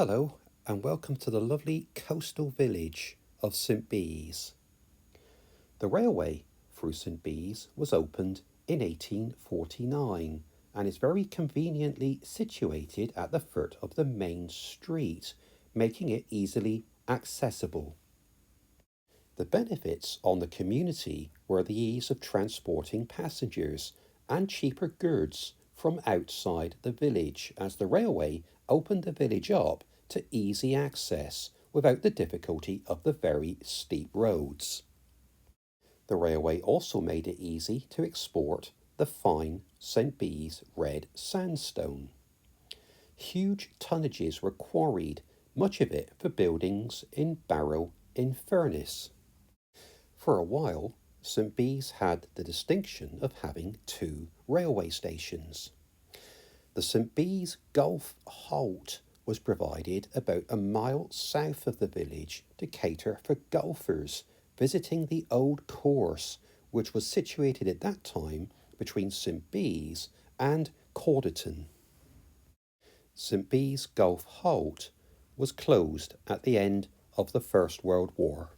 Hello and welcome to the lovely coastal village of St Bees. The railway through St Bees was opened in 1849 and is very conveniently situated at the foot of the main street, making it easily accessible. The benefits on the community were the ease of transporting passengers and cheaper goods from outside the village, as the railway opened the village up to easy access without the difficulty of the very steep roads. The railway also made it easy to export the fine St Bees red sandstone. Huge tonnages were quarried, much of it for buildings in Barrow in Furness. For a while, St Bees had the distinction of having two railway stations. The St Bees Gulf Halt was provided about a mile south of the village to cater for golfers visiting the old course, which was situated at that time between St Bees and Corderton. St Bees Gulf Halt was closed at the end of the First World War.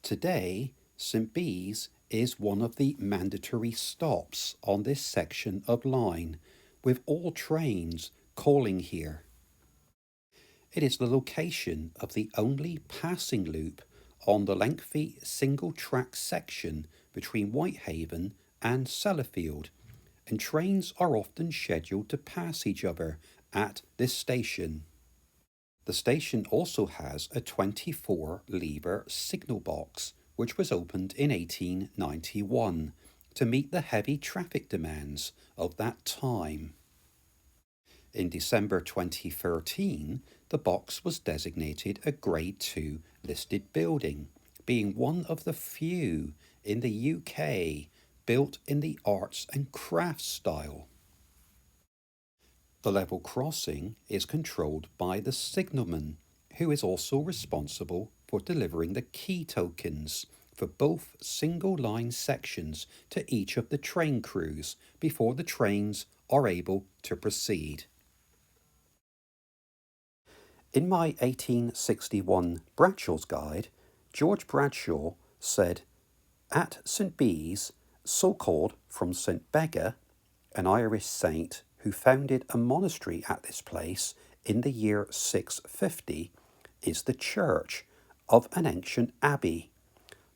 Today, St Bees is one of the mandatory stops on this section of line, with all trains calling here. It is the location of the only passing loop on the lengthy single-track section between Whitehaven and Sellafield, and trains are often scheduled to pass each other at this station. The station also has a 24-lever signal box, which was opened in 1891 to meet the heavy traffic demands of that time. In December 2013, the box was designated a Grade 2 listed building, being one of the few in the UK built in the arts and crafts style. The level crossing is controlled by the signalman, who is also responsible for delivering the key tokens for both single-line sections to each of the train crews before the trains are able to proceed. In my 1861 Bradshaw's Guide, George Bradshaw said, "At St Bees, so called from St Begga, an Irish saint who founded a monastery at this place in the year 650, is the church of an ancient abbey,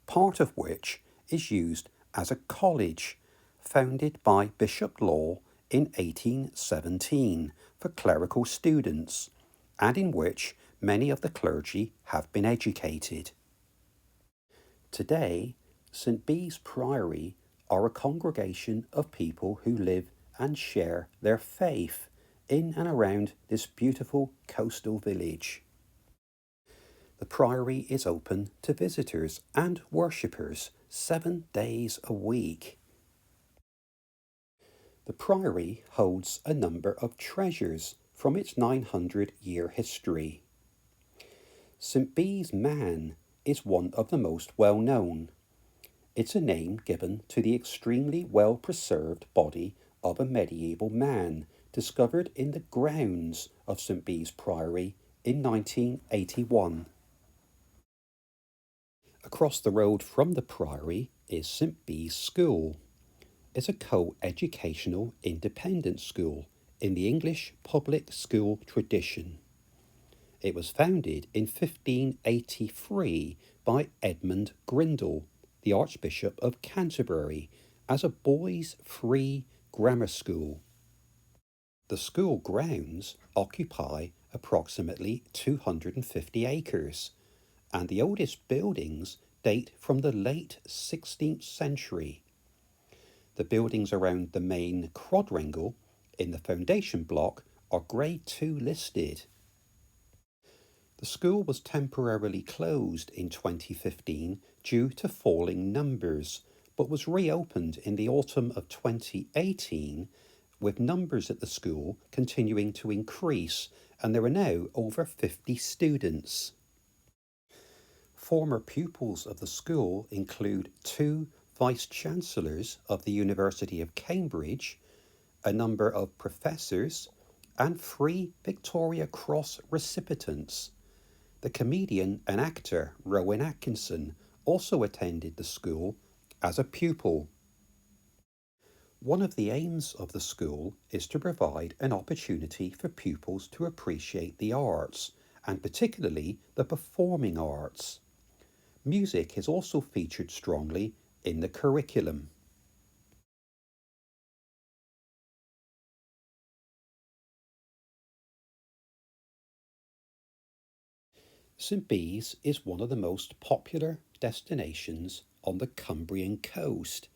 part of which is used as a college, founded by Bishop Law in 1817 for clerical students, and in which many of the clergy have been educated. Today, St Bees Priory are a congregation of people who live and share their faith in and around this beautiful coastal village. The Priory is open to visitors and worshippers 7 days a week. The Priory holds a number of treasures from its 900-year history. St Bees Man is one of the most well-known. It's a name given to the extremely well-preserved body of a medieval man discovered in the grounds of St Bees Priory in 1981. Across the road from the Priory is St Bees School. It's a co-educational independent school in the English public school tradition. It was founded in 1583 by Edmund Grindal, the Archbishop of Canterbury, as a boys' free grammar school. The school grounds occupy approximately 250 acres, and the oldest buildings date from the late 16th century. The buildings around the main quadrangle in the foundation block are Grade 2 listed. The school was temporarily closed in 2015 due to falling numbers, but was reopened in the autumn of 2018, with numbers at the school continuing to increase, and there are now over 50 students. Former pupils of the school include 2 Vice-Chancellors of the University of Cambridge, a number of professors, and 3 Victoria Cross recipients. The comedian and actor Rowan Atkinson also attended the school as a pupil. One of the aims of the school is to provide an opportunity for pupils to appreciate the arts, and particularly the performing arts. Music is also featured strongly in the curriculum. St Bees is one of the most popular destinations on the Cumbrian Coast,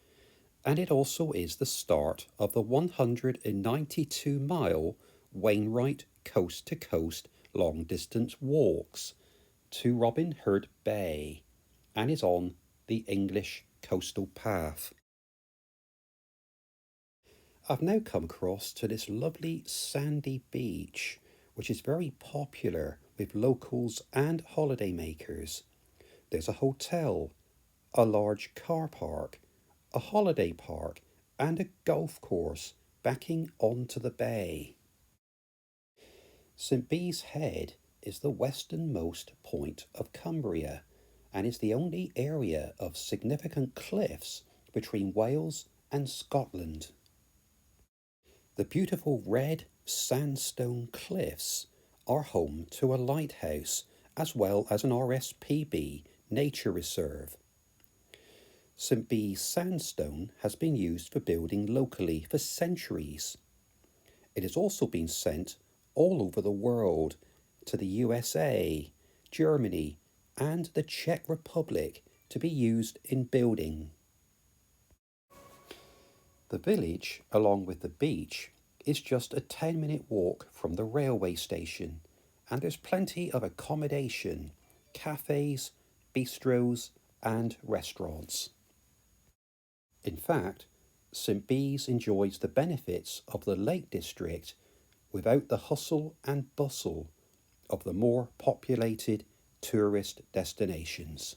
and it also is the start of the 192-mile Wainwright Coast to Coast long distance walks to Robin Hood Bay, and is on the English coastal path. I've now come across to this lovely sandy beach, which is very popular with locals and holidaymakers. There's a hotel, a large car park, a holiday park, and a golf course backing onto the bay. St Bees Head is the westernmost point of Cumbria and is the only area of significant cliffs between Wales and Scotland. The beautiful red sandstone cliffs are home to a lighthouse as well as an RSPB nature reserve. St Bees sandstone has been used for building locally for centuries. It has also been sent all over the world to the USA, Germany, and the Czech Republic to be used in building. The village, along with the beach, is just a 10-minute walk from the railway station, and there's plenty of accommodation, cafes, bistros, and restaurants. In fact, St Bees enjoys the benefits of the Lake District without the hustle and bustle of the more populated tourist destinations.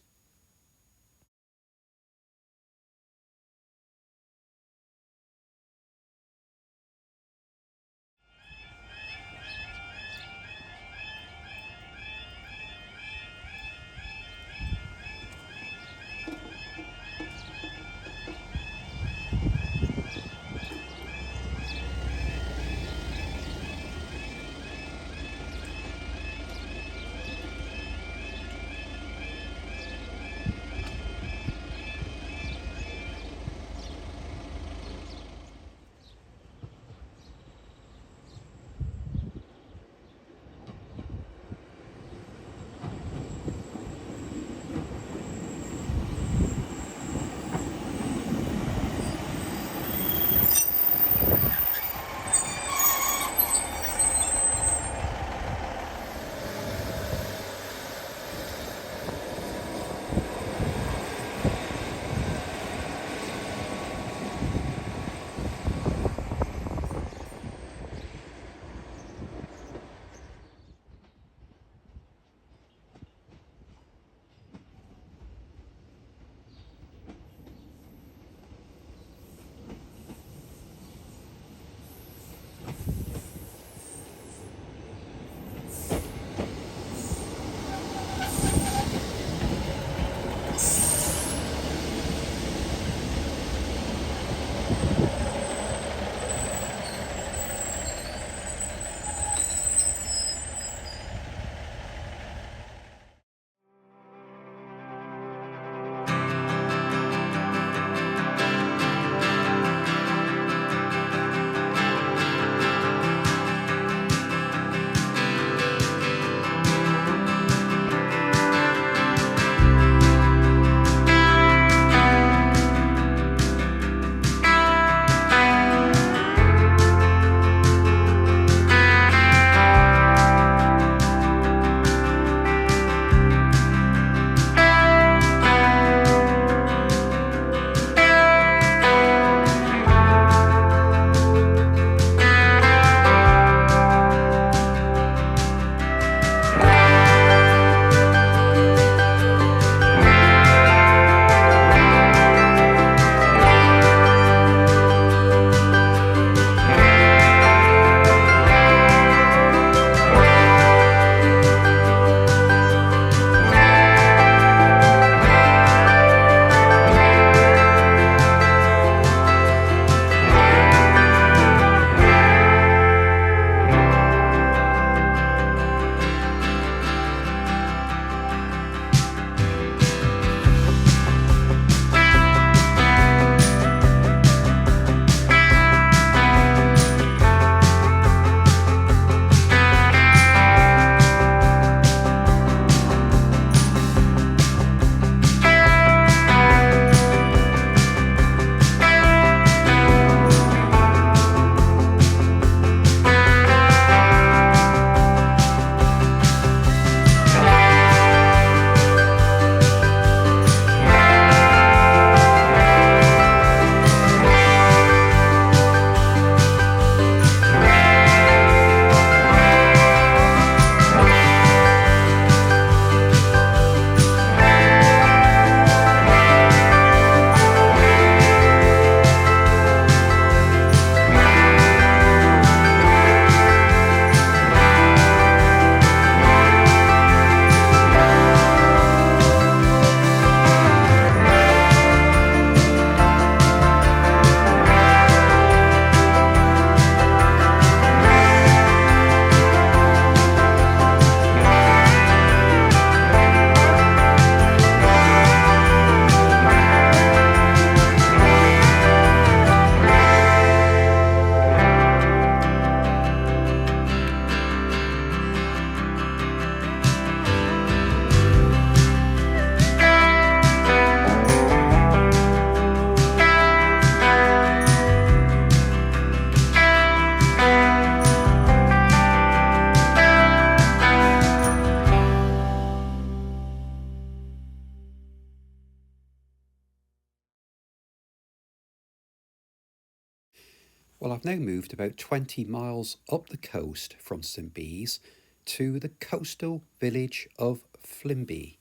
Well, I've now moved about 20 miles up the coast from St Bees to the coastal village of Flimby.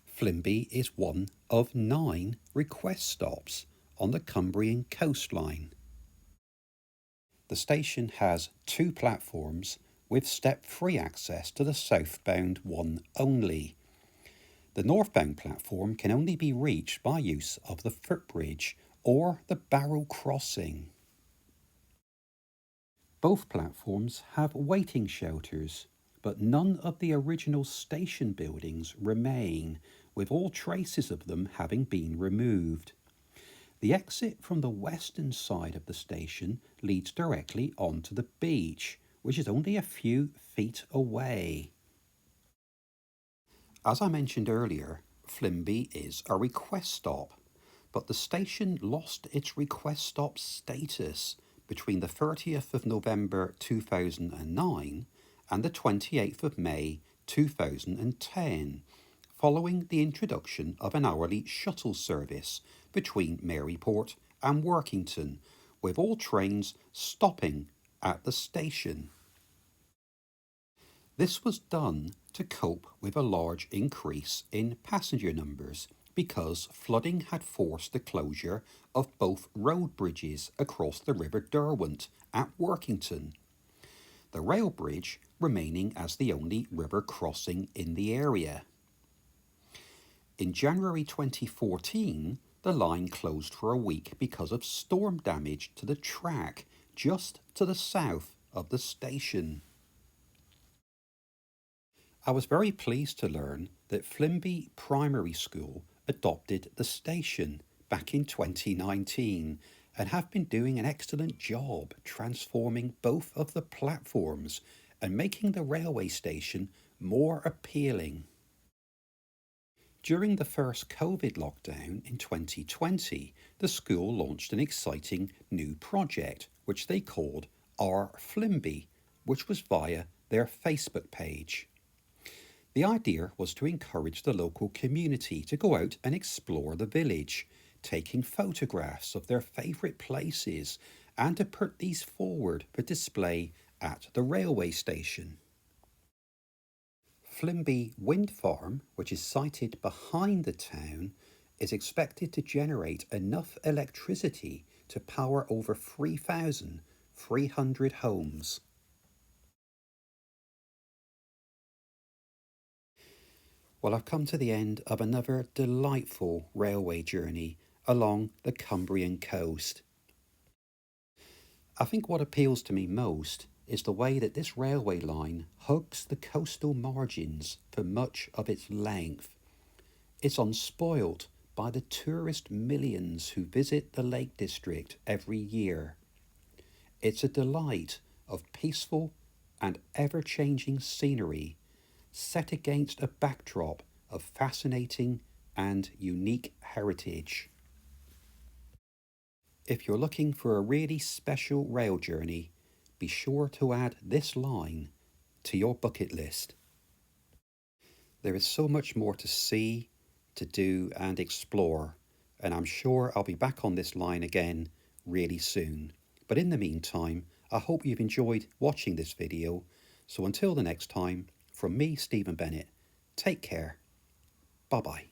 Flimby is one of 9 request stops on the Cumbrian coastline. The station has 2 platforms with step-free access to the southbound one only. The northbound platform can only be reached by use of the footbridge or the barrel crossing. Both platforms have waiting shelters, but none of the original station buildings remain, with all traces of them having been removed. The exit from the western side of the station leads directly onto the beach, which is only a few feet away. As I mentioned earlier, Flimby is a request stop, but the station lost its request stop status between the 30th of November 2009 and the 28th of May 2010, following the introduction of an hourly shuttle service between Maryport and Workington, with all trains stopping at the station. This was done to cope with a large increase in passenger numbers because flooding had forced the closure of both road bridges across the River Derwent at Workington, the rail bridge remaining as the only river crossing in the area. In January 2014, the line closed for a week because of storm damage to the track just to the south of the station. I was very pleased to learn that Flimby Primary School adopted the station back in 2019 and have been doing an excellent job transforming both of the platforms and making the railway station more appealing. During the first COVID lockdown in 2020, the school launched an exciting new project which they called Our Flimby, which was via their Facebook page. The idea was to encourage the local community to go out and explore the village, taking photographs of their favourite places and to put these forward for display at the railway station. Flimby Wind Farm, which is sited behind the town, is expected to generate enough electricity to power over 3,300 homes. Well, I've come to the end of another delightful railway journey along the Cumbrian coast. I think what appeals to me most is the way that this railway line hugs the coastal margins for much of its length. It's unspoilt by the tourist millions who visit the Lake District every year. It's a delight of peaceful and ever-changing scenery set against a backdrop of fascinating and unique heritage. If you're looking for a really special rail journey, be sure to add this line to your bucket list. There is so much more to see, to do and explore, and I'm sure I'll be back on this line again really soon. But in the meantime, I hope you've enjoyed watching this video. So until the next time, from me, Stephen Bennett, take care. Bye-bye.